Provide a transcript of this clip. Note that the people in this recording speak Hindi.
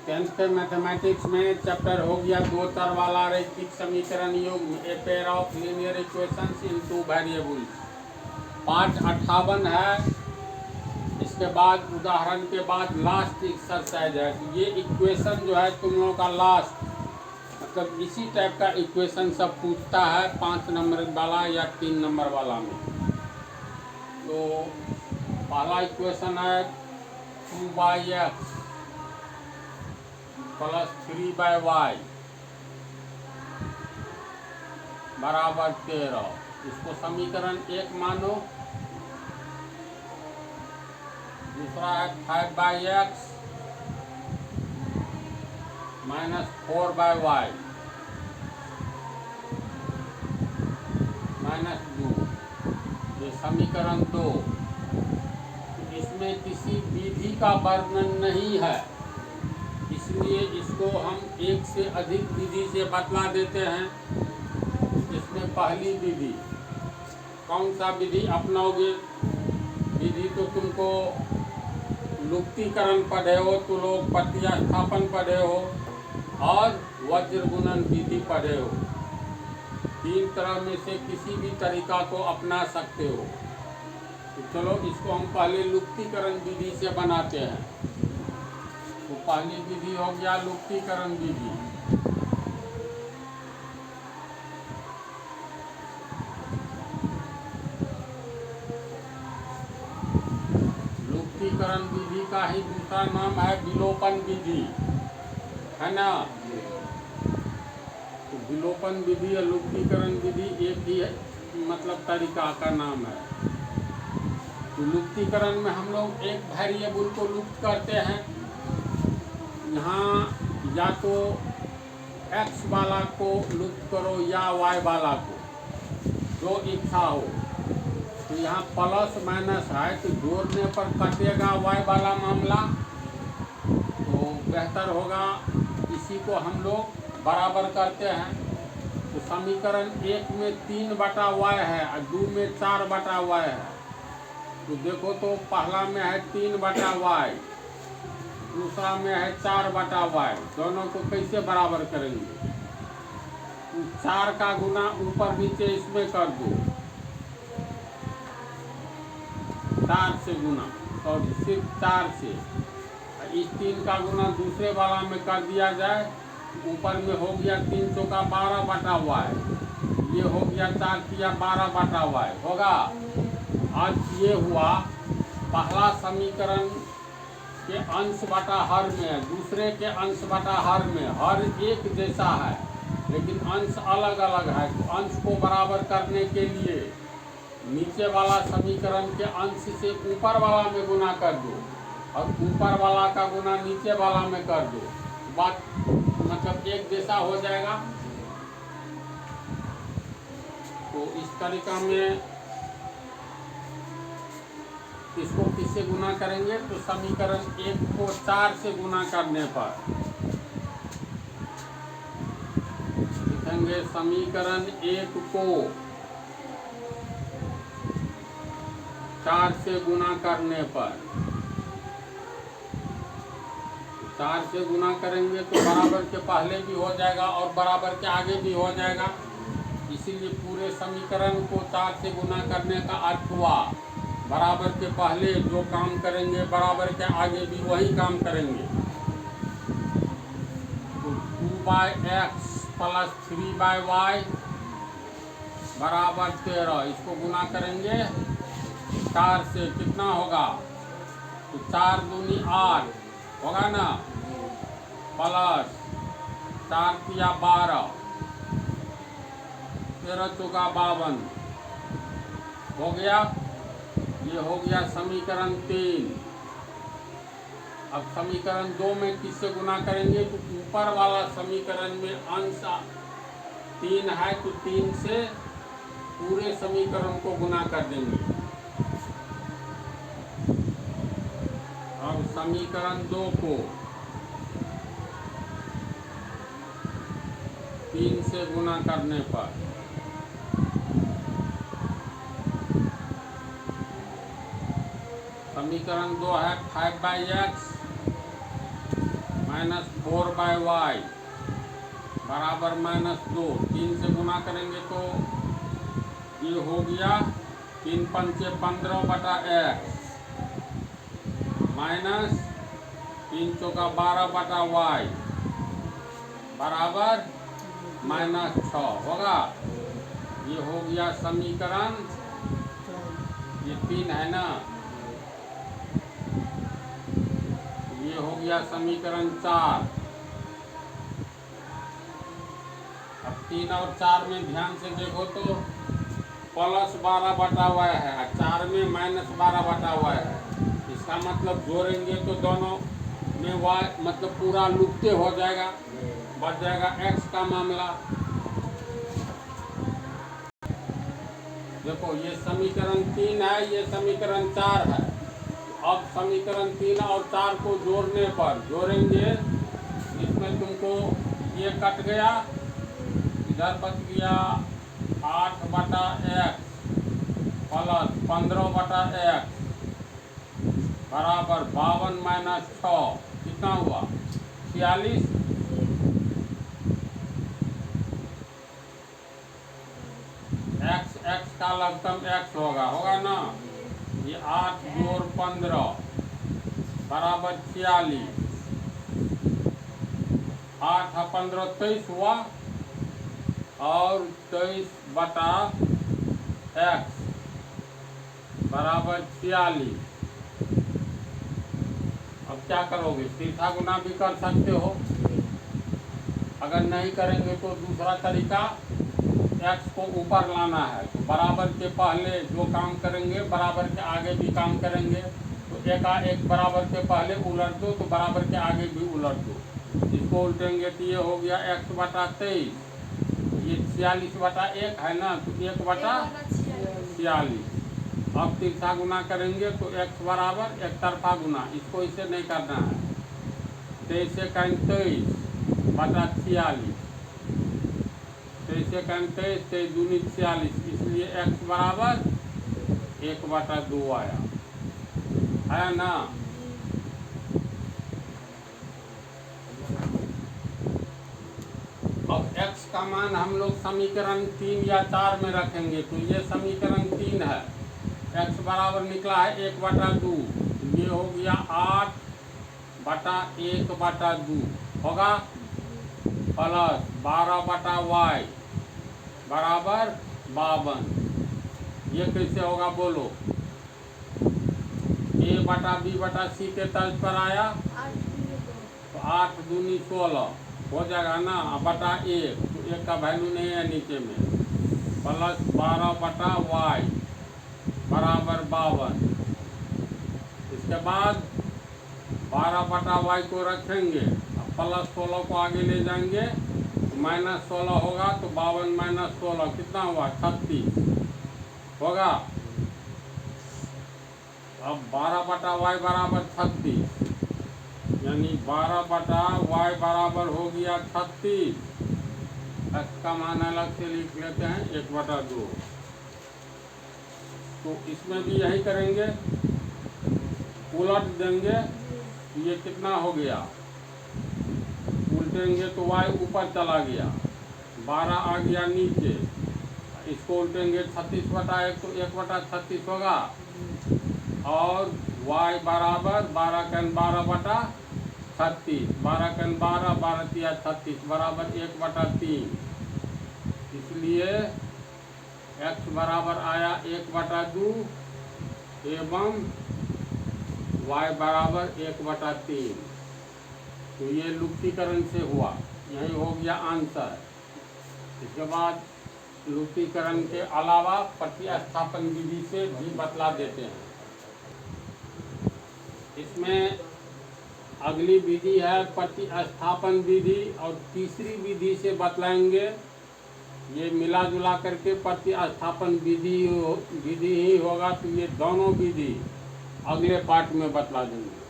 टेंथ के मैथमेटिक्स में चैप्टर हो गया दो चर वाला रैखिक समीकरण युग्म, a pair of linear equations in two variables. पाठ 58 है। इसके बाद उदाहरण के बाद लास्ट एक्सरसाइज है। तो ये इक्वेशन जो है तुम लोगों का लास्ट, मतलब इसी टाइप का इक्वेशन सब पूछता है 5 नंबर वाला या 3 नंबर वाला में। तो पहला इक्वेशन है 2x प्लस 3y बराबर 13। इसको समीकरण 1 मानो। दूसरा है 5x माइनस 4y माइनस 2, ये समीकरण 2। इसमें किसी विधि का वर्णन नहीं है, इसलिए इसको हम एक से अधिक विधि से बतला देते हैं। इसमें पहली विधि, कौन सा विधि अपनाओगे? विधि तो तुमको लुप्तीकरण पढ़े हो, तो लोग प्रतिस्थापन पढ़े हो और वज्र गुणन विधि पढ़े हो। 3 तरह में से किसी भी तरीका को अपना सकते हो। तो चलो इसको हम पहले लुप्तीकरण विधि से बनाते हैं। तो पहली विधि हो गया लुप्तीकरण विधि। लुप्तीकरण विधि का ही दूसरा नाम है विलोपन विधि, है ना? तो विलोपन विधि और लुप्तीकरण विधि एक ही है, मतलब तरीका का नाम है। तो लुप्तीकरण में हम लोग एक वेरिएबल को लुप्त करते हैं। यहाँ या तो x वाला को लुप्त करो या y वाला को, जो इच्छा हो। तो यहाँ प्लस माइनस है, तो जोड़ने पर कटेगा y वाला मामला, तो बेहतर होगा इसी को हम लोग बराबर करते हैं। तो समीकरण 1 में 3/y है और 2 में 4/y है। तो देखो तो पहला में है 3/y, दूसरा में है 4/y। दोनों को कैसे बराबर करेंगे? 4 का गुना ऊपर नीचे इसमें कर दो, 4 से गुना, और सिर्फ 4 से। इस 3 का गुना दूसरे वाला में कर दिया जाए, ऊपर में हो गया 3 चौका 12/y, ये हो गया 4 तिया 12/y होगा। आज ये हुआ पहला समीकरण के अंश बटा हर में है, दूसरे के अंश बटा हर में। हर एक जैसा है लेकिन अंश अलग अलग है। तो अंश को बराबर करने के लिए नीचे वाला समीकरण के अंश से ऊपर वाला में गुना कर दो और ऊपर वाला का गुना नीचे वाला में कर दो, बात मतलब एक जैसा हो जाएगा। तो इस तरीका में इसको किससे गुना करेंगे? तो समीकरण 1 को 4 से गुना करने पर लिखेंगे समीकरण 1 को 4 से गुना करने पर। 4 से गुना करेंगे तो बराबर के पहले भी हो जाएगा और बराबर के आगे भी हो जाएगा। इसीलिए पूरे समीकरण को 4 से गुना करने का अर्थ हुआ बराबर के पहले जो काम करेंगे बराबर के आगे भी वही काम करेंगे। तो 2x प्लस 3y बराबर 13, इसको गुना करेंगे 4 से, कितना होगा? तो 4 दूनी 8 होगा ना, प्लस 4 तिया 12, 13 चौका 52 हो गया। ये हो गया समीकरण 3। अब समीकरण 2 में किससे गुना करेंगे? तो ऊपर वाला समीकरण में अंश 3 है, तो 3 से पूरे समीकरण को गुना कर देंगे। अब समीकरण 2 को 3 से गुना करने पर समीकरण 2 है 5x माइनस बाय वाई बराबर -2। 3 से गुना करेंगे तो ये हो गया 3 पंचे 15 बटा x माइनस 3 चौका 12 बटा y बराबर -6 होगा। ये हो गया समीकरण, ये 3 है ना, ये हो गया समीकरण 4। अब 3 और 4 में ध्यान से देखो तो +12 बटा हुआ है, 4 में -12 बटा हुआ है। इसका मतलब जोड़ेंगे तो दोनों में y मतलब पूरा लुप्त हो जाएगा, बच जाएगा x का मामला। देखो ये समीकरण 3 है, ये समीकरण 4 है। अब समीकरण 3 और 4 को जोड़ने पर जोड़ेंगे, इसमें तुमको ये कट गया, इधर बच गया 8 बटा x प्लस 15 बटा x बराबर 52 - 6 कितना हुआ 46। x का लघुत्तम x होगा ना। ये 8 जोड़ 15 बराबर 46। 8 और 15 23 हुआ, और 23 बटा x बराबर 46। अब क्या करोगे, तीसरा गुना भी कर सकते हो। अगर नहीं करेंगे तो दूसरा तरीका, x को ऊपर लाना है तो बराबर के पहले जो काम करेंगे बराबर के आगे भी काम करेंगे। तो एक बराबर के पहले उलट दो तो बराबर के आगे भी उलट दो। इसको उल्टेंगे तो ये हो गया x बटा 23, ये 46 बटा 1 है ना, तो 1 बटा 46। अब तीसरा गुना करेंगे तो x बराबर एक तरफा गुना, इसको इसे नहीं करना है। 23 से 23 बटा 46, 23 से 23, 23 दूनी 46, इसलिए x बराबर 1 बटा 2 आया, है ना। अब x का मान हम लोग समीकरण 3 या 4 में रखेंगे, तो ये समीकरण 3 है। x बराबर निकला है 1 बटा 2, ये हो गया 8 बटा 1 बटा 2 होगा, प्लस 12 बटा y बराबर 52। ये कैसे होगा बोलो, a बटा b बटा c के तर्ज पर आया तो 8 दूनी 16 हो जाएगा ना, बटा 1 तो 1 का वैल्यू नहीं है नीचे में, प्लस 12 बटा y बराबर 52। इसके बाद 12 बटा y को रखेंगे, प्लस 16 को आगे ले जाएंगे तो -16 होगा, तो 52 - 16 कितना हुआ 36 होगा। अब 12 बटा y बराबर 36, यानी 12 बटा y बराबर हो गया 36। x का मान अलग से लिख लेते हैं 1 बटा 2। तो इसमें भी यही करेंगे, उलट देंगे, ये कितना हो गया, उल्टेंगे तो y ऊपर चला गया, 12 आ गया नीचे, इसको उल्टेंगे 36 बटा 1 तो 1 बटा 36 होगा, और y बराबर 12 का 12 बटा 36, 12 का 12, 12 तिया 36 बराबर 1 बटा 3। इसलिए x बराबर आया 1 बटा 2 एवं y बराबर 1 बटा 3। तो ये लुप्तीकरण से हुआ, यही हो गया आंसर। इसके बाद लुप्तीकरण के अलावा प्रतिस्थापन विधि से भी बतला देते हैं। इसमें अगली विधि है प्रतिस्थापन विधि, और तीसरी विधि से बतलाएंगे। ये मिला जुला करके प्रतिस्थापन विधि ही होगा, तो ये दोनों विधि अगले पार्ट में बतला देंगे।